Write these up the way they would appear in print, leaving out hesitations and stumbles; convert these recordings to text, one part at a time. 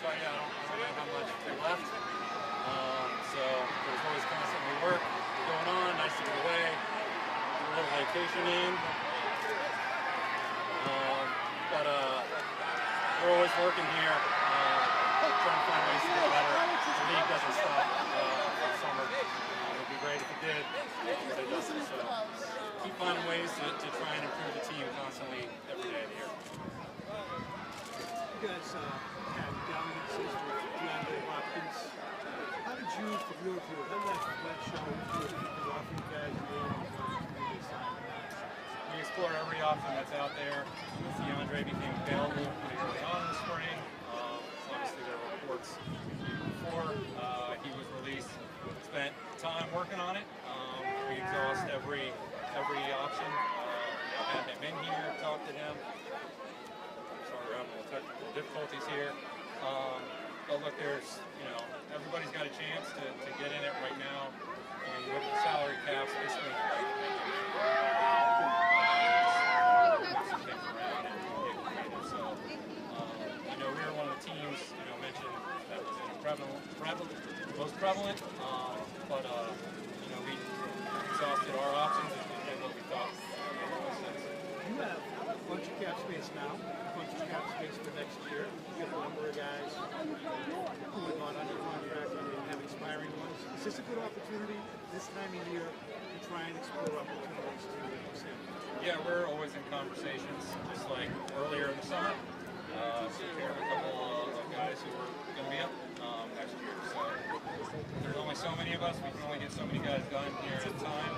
tell you, I don't know how much they left. So there's always constantly work going on. Nice to get away, get a little vacation in. But we're always working here, trying to find ways to get better. The league doesn't stop for the summer. It would be great if it did, but it doesn't. So keep finding ways to try and improve the team constantly every day of the year. You guys had dominant season with DeAndre Hopkins. How did you, from your view, how did that show you offering guys we explored every option that's out there. DeAndre became available pretty early on in the spring. Obviously there were reports before he was released. Spent time working on it. We exhausted every option. Had him in here, talked to him. Sorry, we're having a little technical difficulties here. But look, there's, everybody's got a chance to get in it right now. And you look at the salary caps, basically. We were one of the teams, mentioned that was most prevalent, but we exhausted our options and did what we thought made the most sense. You have a bunch of cap space now, a bunch of cap space for next year. You have a number of guys who are not under contract and have expiring ones. Is this a good opportunity this time of year to try and explore opportunities to extend? Yeah, we're always in conversations, just like earlier in the summer. Took care of a couple of guys who were going to be up next year. So there's only so many of us. We can only get so many guys done here at a time.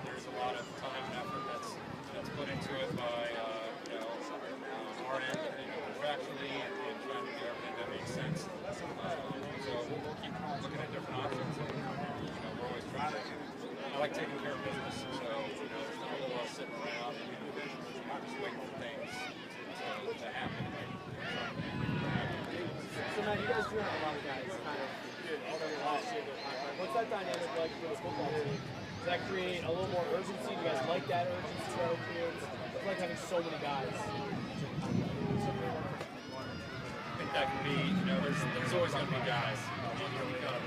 There's a lot of time and effort that's put into it by our end, contractually, and trying to do everything that makes sense. So we'll keep looking at different options. And, we're always trying to. I like taking care of business. So there's not a little else sitting around and just waiting for things to happen. So Matt, you guys do have a lot of guys kind of already last year. What's that dynamic like for the football team? Does that create a little more urgency? Do you guys like that urgency that it creates? It's like having so many guys. I think that can be, there's always going to be guys. We've got a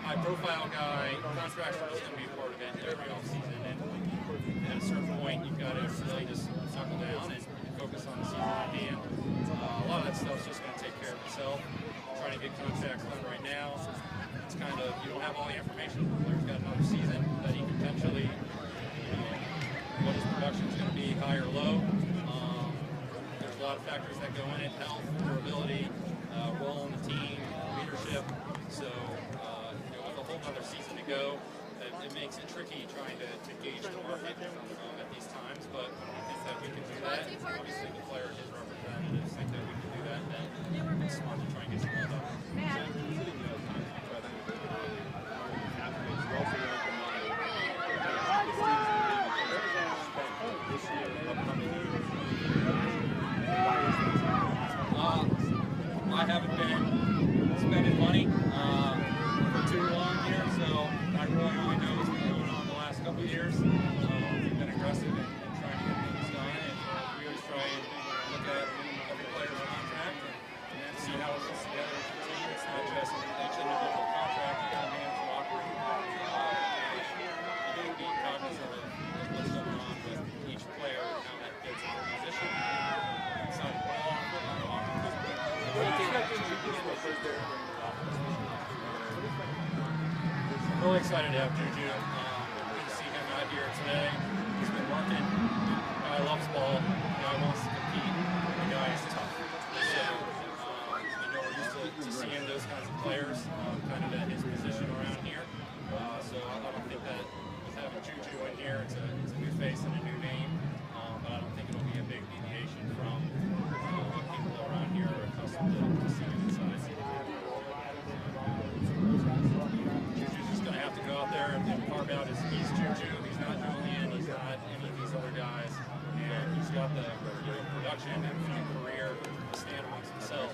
high-profile guy. Contracts are just going to be a part of it every offseason. And at a certain point, you've got to really just knuckle down and focus on the season at hand. A lot of that stuff's just going to take care of itself. Trying to get contracts done right now. It's kind of, you don't have all the information. The player's got another season that he potentially, what his production's going to be, high or low. There's a lot of factors that go in it: health, durability, role in the team, leadership. So, with a whole other season to go, it makes it tricky trying to gauge the market at these times. But I think that we can do that. Obviously, the player and his representatives think that we can do that. Then it's smart to try and get some more done. I haven't been spending money for too long here, so I really only know what's been going on the last couple of years. We've been aggressive in trying to get things done, and we always try and look at every player's contract and see how it fits together as a team. It's not just each individual contract you got to manage the locker room. You be cognizant of what's going on with each player and how that fits in their position. Inside the ball, really excited to have Juju. Good to see him out here today. He's been working. The guy loves ball. The guy wants to compete. The guy is tough. So, we're used to seeing those kinds of players kind of at his position around here. So I don't think that with having Juju in here, it's a new face and a new name. But I don't think it'll be a big deviation from what people around here are accustomed to seeing inside. Juju's just going to have to go out there and carve out he's Juju, he's not Julian, he's not any of these other guys, and he's got the production and career to stand amongst himself.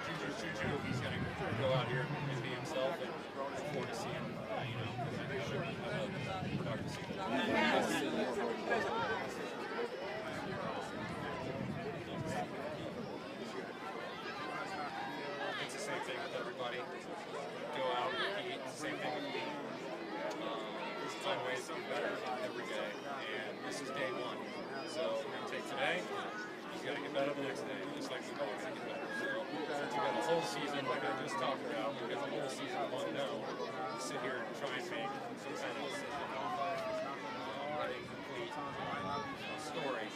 Juju's Juju, he's going to go out here and be himself, and look forward to seeing him, have a productive season. everybody. Go out, compete. Same thing with me. Find ways to be better every day. And this is day one. So we're going to take today. You got to get better the next day. Just like we always get better. So since we got a whole season, like I just talked about, we got a whole season of unknown. Sit here and try and make some kind of decision off a complete story.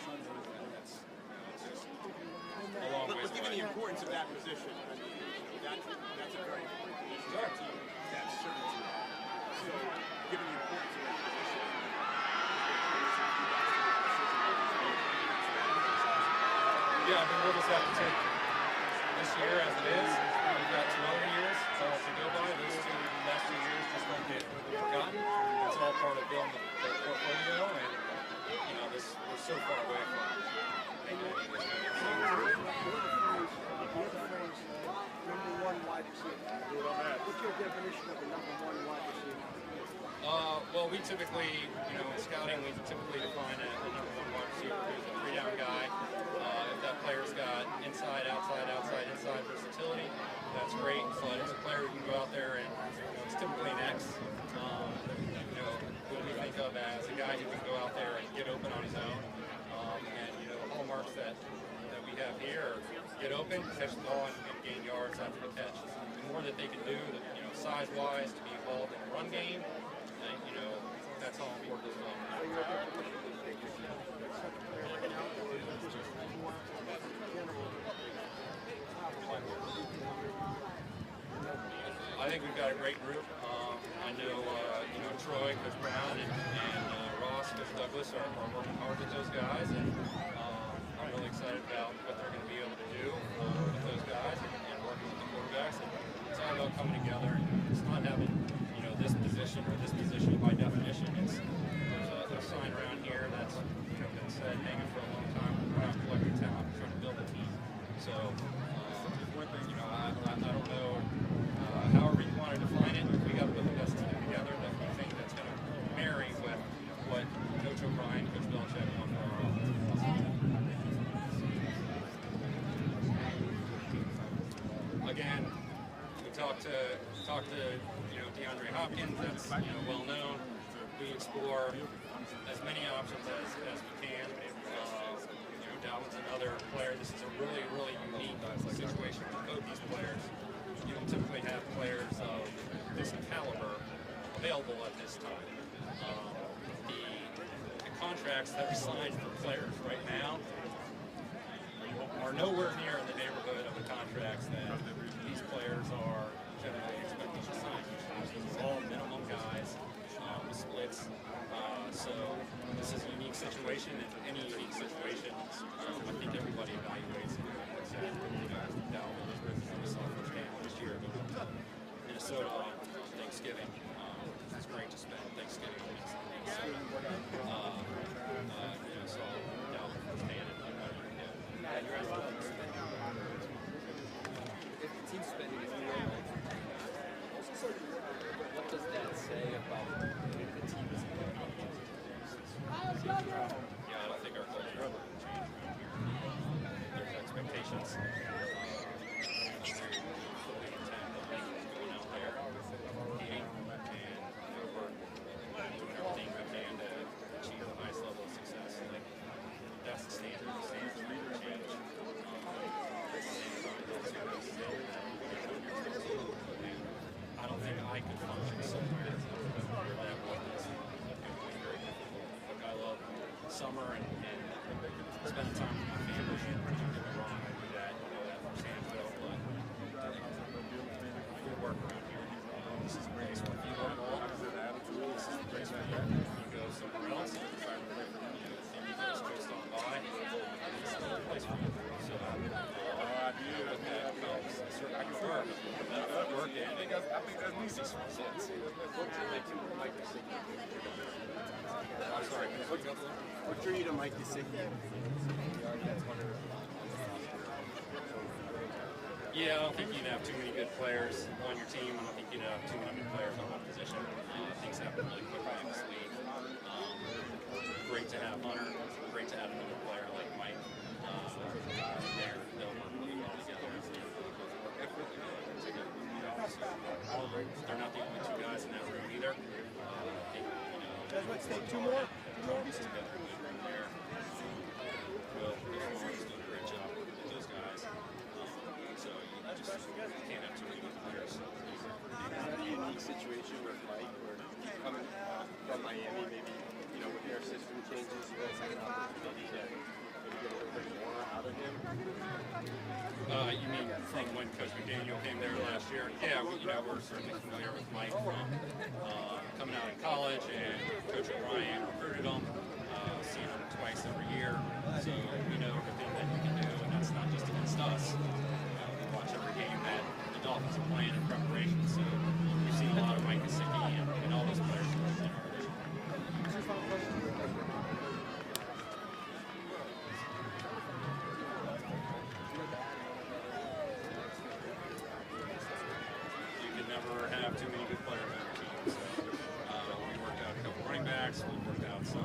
That's just a long ways But given away. the importance of that position, I mean, that's a very important position. Sure. That's certainty. So, given the importance of that position, Yeah, I mean, we'll just have to take this year as it is. We've got 2 other years to go by. Those last 2 years just don't get forgotten. It's all part of building the portfolio, and you know, we're so far away from making any of this kind of thing. Number one wide receiver. What's your definition of a number one wide receiver? Well, we typically, you know, in scouting, we typically define a number one wide receiver who's a 3-down guy. If that player's got inside, inside versatility, that's great. But it's a player who can go out there and, you know, it's typically an X. You know, what we think of as a guy who can go out there and get open on his own. And, you know, the hallmarks that we have here are get open, catch the ball, and gain yards after the catch. The more that they can do, you know, size-wise, to be involved in the run game, you know, that's all important as well. I think we've got a great group. I know, you know, Troy, Coach Brown, and Ross, Coach Douglas are working hard with those guys, and I'm really excited about what they're going to be able to do with those guys and working with the quarterbacks. And it's all about coming together. And it's not having, you know, this position or this position by definition. There's a sign around here that's, you know, been said, hanging for a long time. We're not collecting talent, we're trying to build a team. So, you know, I don't know. However you want to define it, we got to put the best team together that we think that's going to marry with what Coach O'Brien, Coach Belichick want for our offense. Again, we talked to you know, DeAndre Hopkins. That's, you know, well known. We explore as many options as we can. You know, Dalvin's another player. This is a really unique situation with both these players. You don't typically have players of this caliber available at this time. The contracts that are signed for players right now are nowhere near in the neighborhood of the contracts that these players are generally expected to sign. These are all minimum guys with splits. So this is a unique situation, and any unique situation, I think everybody evaluates it. You know, Dalvin we saw firsthand last year going up to Minnesota on Thanksgiving. It's great to spend Thanksgiving with something. So, you know, saw Dalvin firsthand and what you can do. If the team's spending it, what does that say about the team is Yeah, I don't think our culture will change around here. There's expectations. Very fully intent of going out there, competing, and you know, we're doing everything we can to achieve the highest level of success. Like, that's the standard. The standard's never change. I don't think I could function somewhere that was very difficult. Look, I love summer and spending time with my family. Don't get me wrong, I do that. You know that firsthand, Phil. But we work around here. This is a place where you work all. This is a place where you go somewhere else. And you just coast on by. It's another place for you. So, with that comes a certain work. Work in. I think that's me. Some sense. I'm sorry. what drew you to Mike Gesicki? Yeah, I don't think you'd have too many good players on your team. I don't think you'd have too many good players on one position. Things happen really quickly in this league. Great to have Hunter. Great to have another player like Mike there. They'll work really well together. they're not the only two guys in that room either. I think, Guys, let's take two more. pieces together a good room there. Will Lawrence doing a great job with those guys. So you just can't have too many good players. A unique situation with Mike, where coming from Miami, maybe with their system changes, you guys have an opportunity to maybe get a little bit more out of him. You mean from when Coach McDaniel came there last year? Yeah, we're certainly familiar with Mike from coming out in college, and Coach O'Brien recruited him, seeing him twice every year. So we know everything that he can do, and that's not just against us. We watch every game that the Dolphins are playing in preparation. So we've seen a lot of Mike Gesicki and all those players in our division. You can never have too many good players on your team. So we worked out a couple running backs. We worked out some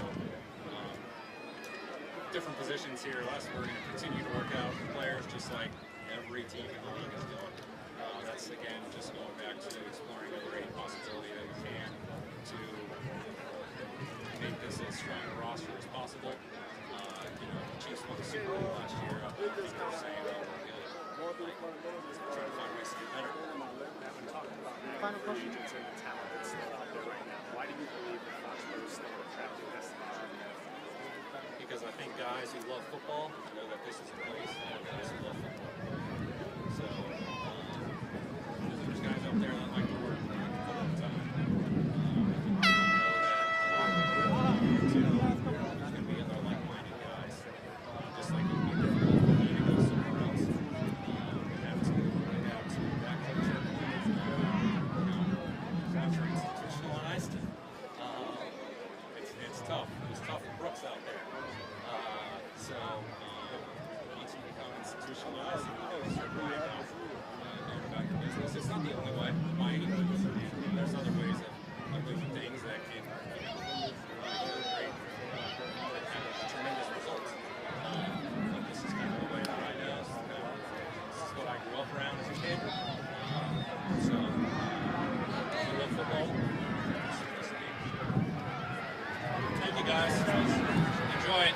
different positions here. We're going to continue to work out players just like every team in the league is doing. That's, again, just going back to exploring every possibility that we can to make this as strong a roster as possible. The Chiefs won the Super Bowl last year. I think they're saying that we're good. Trying to find ways to get better. Final question. Agents and the talent that's still out there right now. Why do you believe that Foxborough is still an attractive destination? Because I think guys who love football know that this is a place for guys who love football. So there's guys out there that like to work all the time. I think we know that there's going to be other like-minded guys, just like it would be difficult for me to go somewhere else. We have to adapt to that culture. Culture institutionalized. It's tough. It's tough for Brooks out there. So once you become institutionalized, you start going about your business. It's not the only way. By any means, there's other ways of doing things that can great, that have tremendous results. But this is kind of the way that I know. This is what I grew up around as a kid. So I love football. Thank you guys. Enjoy it.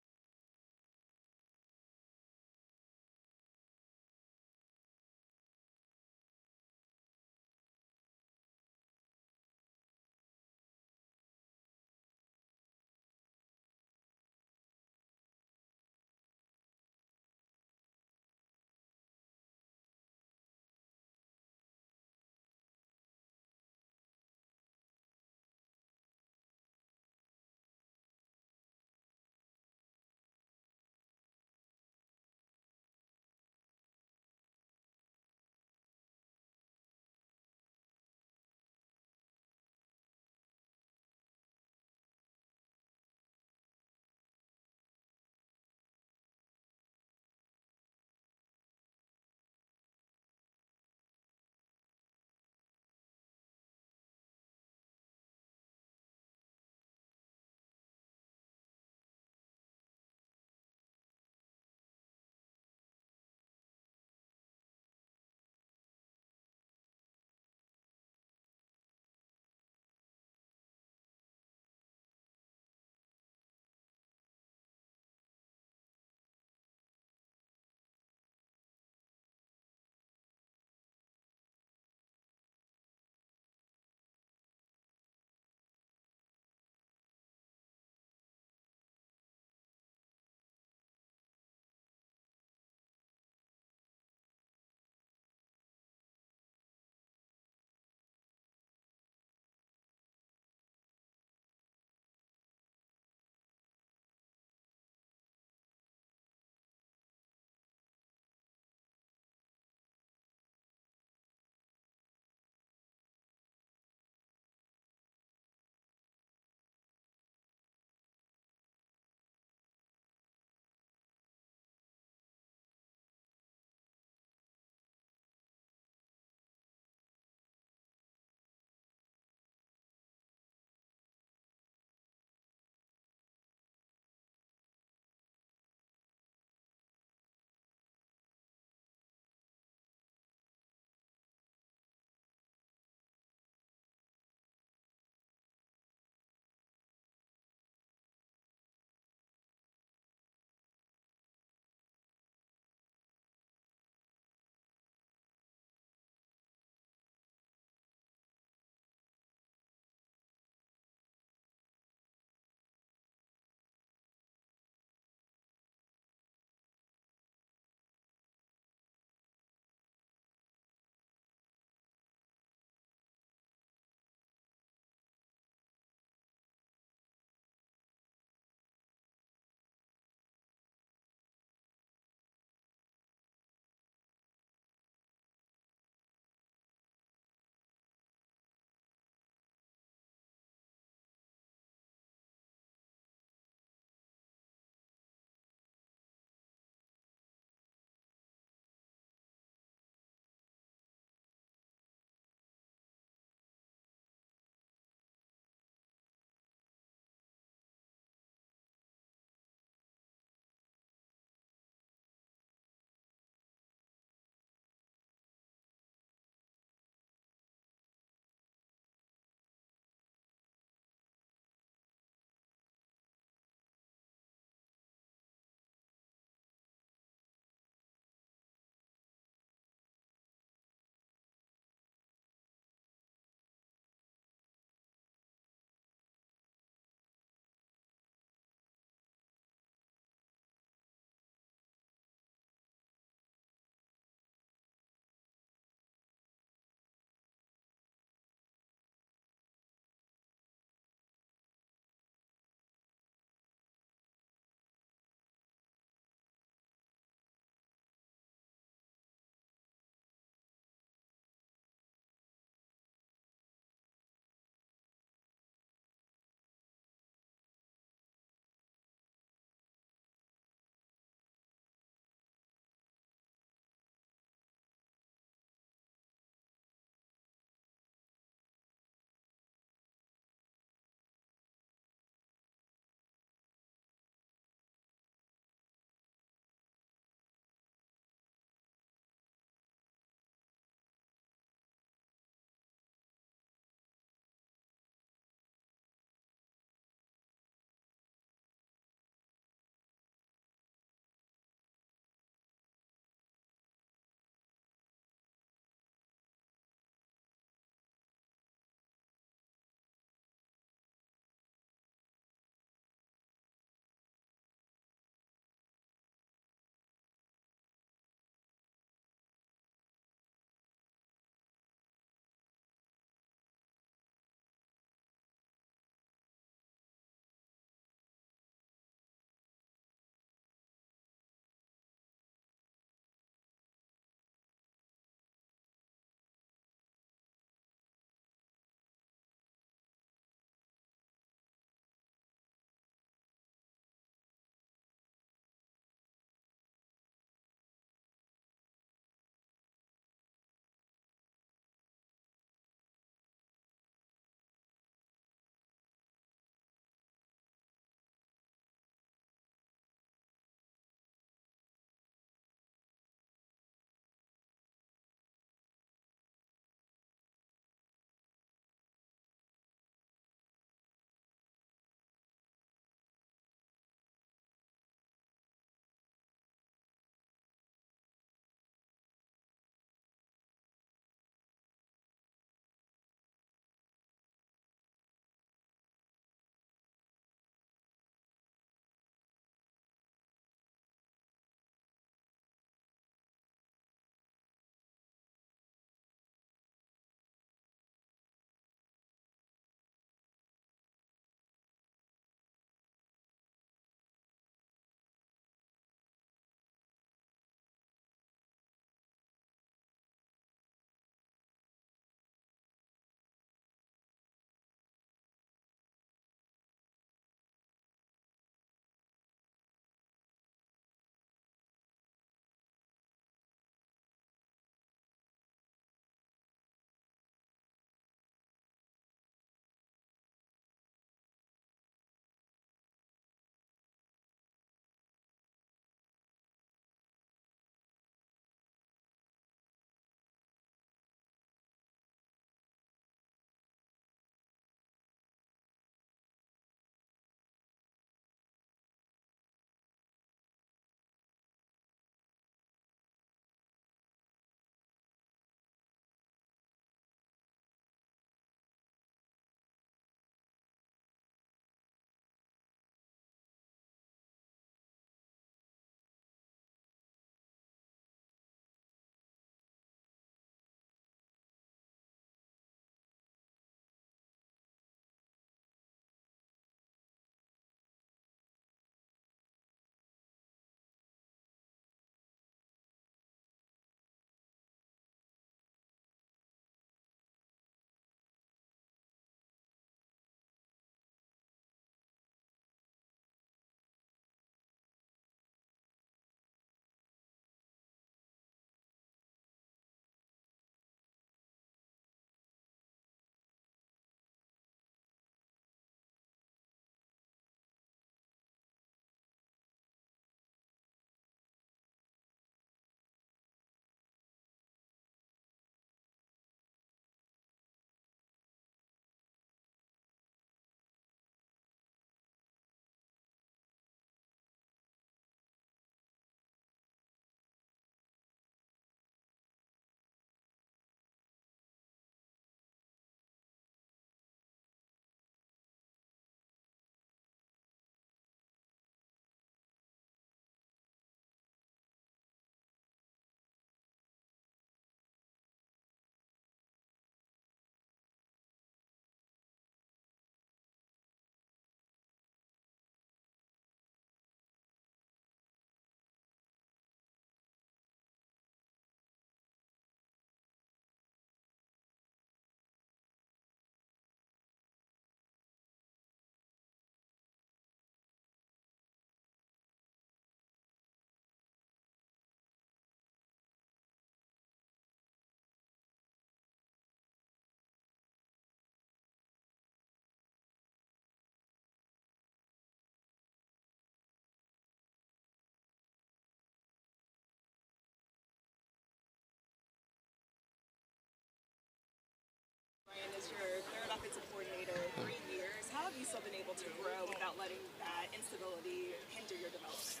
as your third offensive coordinator in 3 years. How have you still been able to grow without letting that instability hinder your development?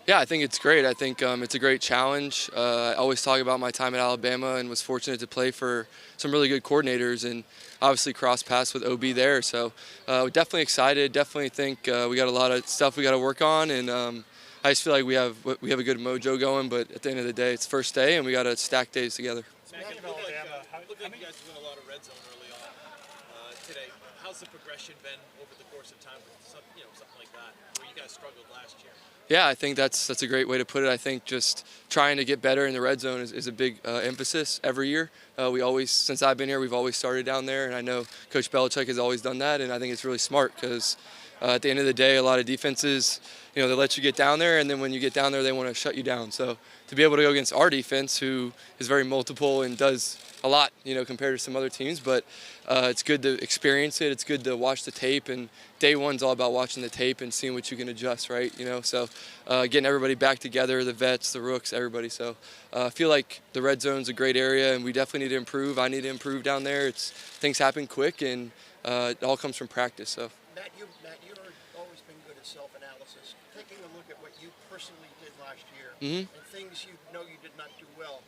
Yeah, I think it's great. I think it's a great challenge. I always talk about my time at Alabama and was fortunate to play for some really good coordinators and obviously cross paths with OB there. So we're definitely excited. Definitely think we got a lot of stuff we got to work on, and I just feel like we have a good mojo going. But at the end of the day, it's first day, and we got to stack days together. It looked like you guys were doing a lot of red zone early on today. How's the progression been over the course of time with something like that, where you guys struggled last year? Yeah, I think that's a great way to put it. I think just trying to get better in the red zone is a big emphasis every year. We always, since I've been here, we've always started down there, and I know Coach Belichick has always done that, and I think it's really smart because at the end of the day, a lot of defenses, they let you get down there, and then when you get down there, they want to shut you down. So to be able to go against our defense, who is very multiple and does a lot, compared to some other teams, but it's good to experience it. It's good to watch the tape, and day one's all about watching the tape and seeing what you can adjust, right? So getting everybody back together, the vets, the rooks, everybody. So I feel like the red zone's a great area, and we definitely need to improve. I need to improve down there. Things happen quick, and it all comes from practice. So. Matt, you've always been good at self-analysis. Taking a look at what you personally did last year and things you did not do well,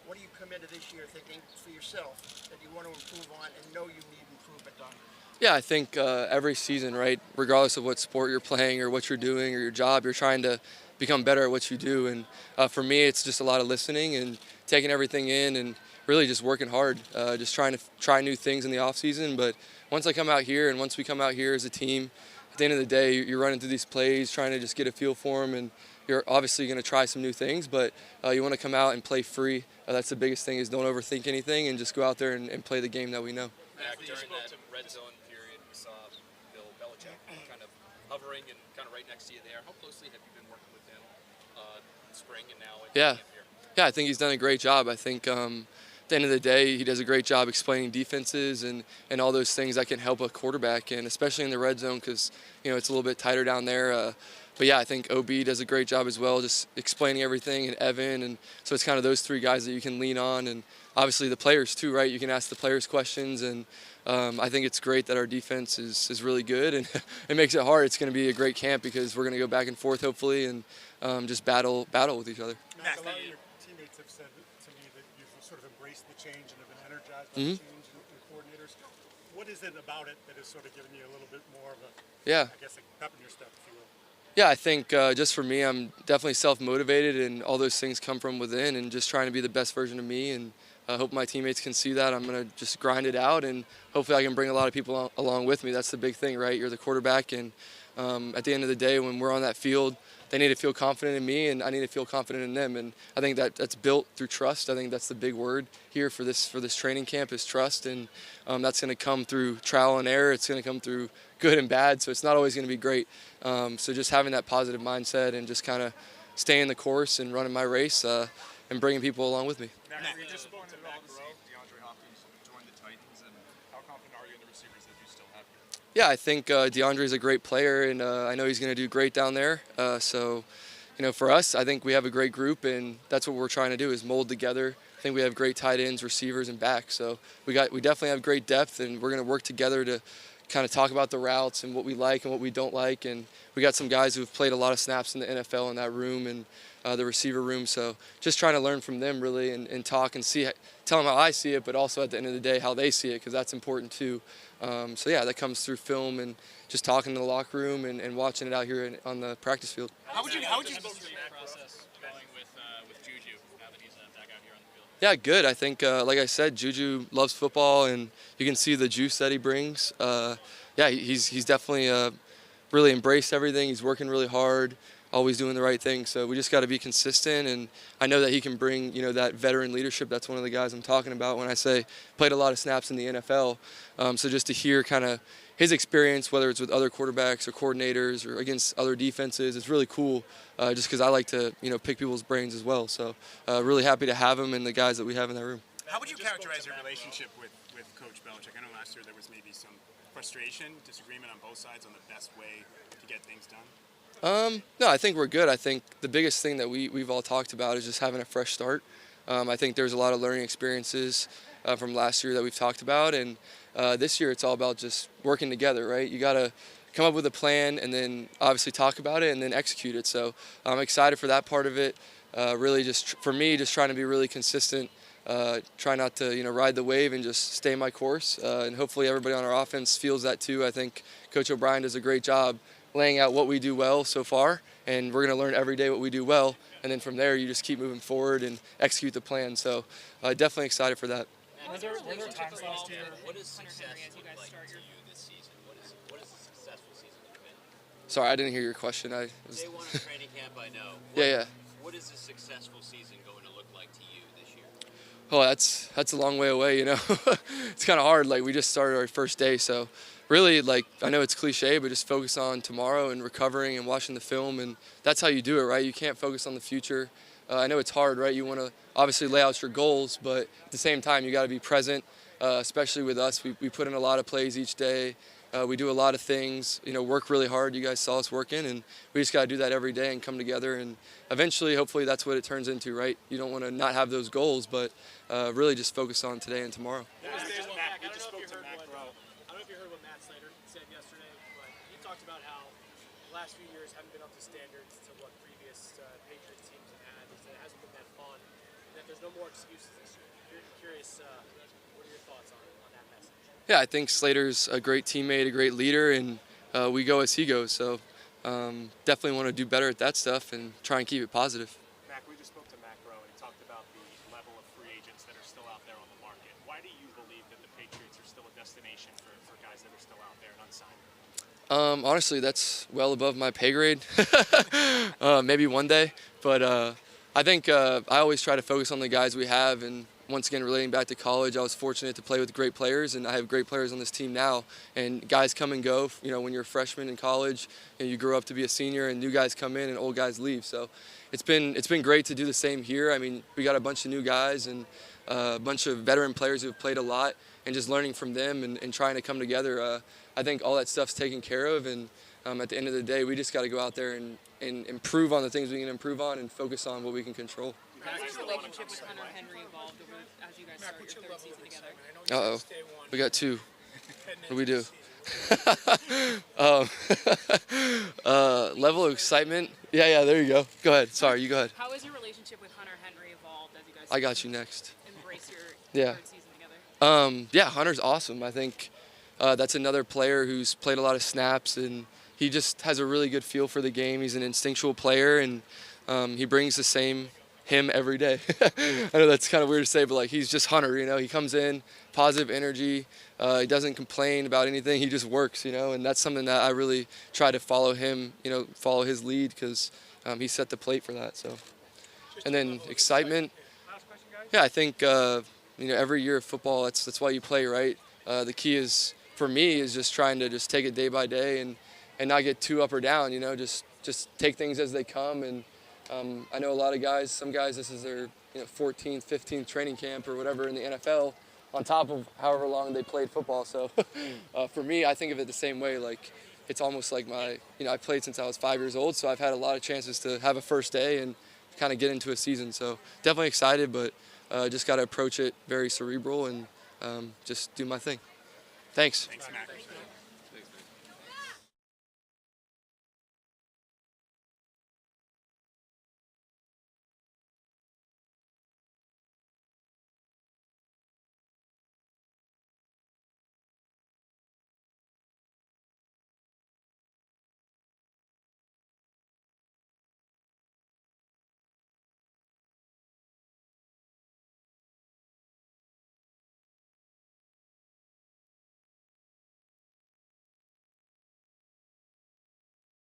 what do you come into this year thinking for yourself that you want to improve on and know you need improvement on? Yeah, I think every season, right, regardless of what sport you're playing or what you're doing or your job, you're trying to become better at what you do. And for me, it's just a lot of listening and taking everything in and really just working hard, just trying to try new things in the off season. But once I come out here and once we come out here as a team, at the end of the day, you're running through these plays, trying to just get a feel for them, and you're obviously going to try some new things, but you want to come out and play free. That's the biggest thing, is don't overthink anything and just go out there and play the game that we know. Back during that red zone period, we saw Bill Belichick kind of hovering and kind of right next to you there. How closely have you been working with him in spring and now in camp here? Yeah, I think he's done a great job. I think at the end of the day, he does a great job explaining defenses and all those things that can help a quarterback, and especially in the red zone because it's a little bit tighter down there. But yeah, I think OB does a great job as well, just explaining everything, and Evan, and so it's kind of those three guys that you can lean on, and obviously the players too, right? You can ask the players questions, and I think it's great that our defense is really good, and it makes it hard. It's going to be a great camp because we're going to go back and forth hopefully, and just battle with each other. Matt, a lot of your teammates have said to me that you've sort of embraced the change and have been energized by the change in coordinators. What is it about it that has sort of given you a little bit more of a, I guess, a pep in your step, if you will? Yeah, I think just for me, I'm definitely self-motivated, and all those things come from within, and just trying to be the best version of me, and I hope my teammates can see that. I'm going to just grind it out, and hopefully I can bring a lot of people along with me. That's the big thing, right? You're the quarterback, and at the end of the day, when we're on that field, they need to feel confident in me, and I need to feel confident in them. And I think that's built through trust. I think that's the big word here for this training camp is trust, and that's going to come through trial and error. It's going to come through good and bad, so it's not always going to be great. So just having that positive mindset and just kind of staying the course and running my race and bringing people along with me. Matt, you're disappointed at all to see DeAndre Hopkins join the Titans, and how confident are you in the receivers that you still have here? Yeah, I think DeAndre is a great player, and I know he's going to do great down there. So, for us, I think we have a great group, and that's what we're trying to do is mold together. I think we have great tight ends, receivers, and backs. So we definitely have great depth, and we're going to work together to kind of talk about the routes and what we like and what we don't like. And we got some guys who have played a lot of snaps in the NFL in that room and the receiver room. So just trying to learn from them really and talk and tell them how I see it, but also at the end of the day how they see it, because that's important too. So yeah, that comes through film and just talking in the locker room and watching it out here on the practice field. How would you process going with Juju now that he's back out here on the field? Yeah, good. I think, like I said, Juju loves football, and you can see the juice that he brings. Yeah, he's definitely really embraced everything. He's working really hard, always doing the right thing. So we just got to be consistent, and I know that he can bring, that veteran leadership. That's one of the guys I'm talking about when I say played a lot of snaps in the NFL. So just to hear kind of his experience, whether it's with other quarterbacks or coordinators or against other defenses, it's really cool just because I like to, pick people's brains as well. So really happy to have him and the guys that we have in that room. How would you characterize your relationship with Coach Belichick? I know last year there was maybe some frustration, disagreement on both sides on the best way to get things done. No, I think we're good. I think the biggest thing that we've all talked about is just having a fresh start. I think there's a lot of learning experiences from last year that we've talked about, and this year it's all about just working together, right? You got to come up with a plan and then obviously talk about it and then execute it. So I'm excited for that part of it. Really just for me, just trying to be really consistent, try not to ride the wave and just stay my course. And hopefully everybody on our offense feels that too. I think Coach O'Brien does a great job laying out what we do well so far, and we're going to learn every day what we do well. And then from there, you just keep moving forward and execute the plan. So definitely excited for that. Were there times last year? What does success look like to you this season? What is a successful season for Ben? Sorry, I didn't hear your question. Day one of training camp, I know. Yeah. What is a successful season going to look like to you this year? Oh, that's a long way away, It's kind of hard. Like, we just started our first day, so really, like, I know it's cliche, but just focus on tomorrow and recovering and watching the film, and that's how you do it, right? You can't focus on the future. I know it's hard, right? You want to obviously lay out your goals, but at the same time, you got to be present, especially with us. We put in a lot of plays each day. We do a lot of things, work really hard. You guys saw us working, and we just got to do that every day and come together. And eventually, hopefully, that's what it turns into, right? You don't want to not have those goals, but really just focus on today and tomorrow. I don't know if you heard what Matt said yesterday, but he talked about how the last few years haven't been up to standards to what previous Patriots teams have had. He said it hasn't been that fun, and that there's no more excuses this year. Curious, what are your thoughts on that message? Yeah, I think Slater's a great teammate, a great leader, and we go as he goes. So definitely want to do better at that stuff and try and keep it positive. Matt, we just spoke to Matt Groh, and he talked about the level of free agents that are still out there on the market. Why do you believe that the Patriots are still a destination for guys that are still out there and unsigned? Honestly, that's well above my pay grade. Maybe one day, but I think I always try to focus on the guys we have. And once again, relating back to college, I was fortunate to play with great players, and I have great players on this team now. And guys come and go. When you're a freshman in college, and you grow up to be a senior, and new guys come in and old guys leave. So it's been great to do the same here. I mean, we got a bunch of new guys and a bunch of veteran players who have played a lot, and just learning from them and trying to come together. I think all that stuff's taken care of, and at the end of the day, we just got to go out there and improve on the things we can improve on and focus on what we can control. How's your relationship with Hunter Henry evolved as you guys start your third season together? Uh-oh. We got two. What do we do? Level of excitement. Yeah, there you go. Go ahead. Sorry, you go ahead. How has your relationship with Hunter Henry evolved as you guys I got you next. embrace your Yeah. third season together? Yeah, Hunter's awesome. I think that's another player who's played a lot of snaps, and he just has a really good feel for the game. He's an instinctual player, and he brings the same him every day. I know that's kind of weird to say, but like, he's just Hunter, he comes in, positive energy. He doesn't complain about anything. He just works, and that's something that I really try to follow him, follow his lead, because he set the plate for that. So, and then excitement. Yeah, I think every year of football, that's why you play, right? The key is for me is just trying to just take it day by day and not get too up or down. Just take things as they come. And I know a lot of guys, some guys, this is their 14th, 15th training camp or whatever in the NFL, on top of however long they played football. So for me, I think of it the same way. Like, it's almost like I played since I was 5 years old, so I've had a lot of chances to have a first day and kind of get into a season. So definitely excited, but just got to approach it very cerebral and just do my thing. Thanks. Thanks, Matt.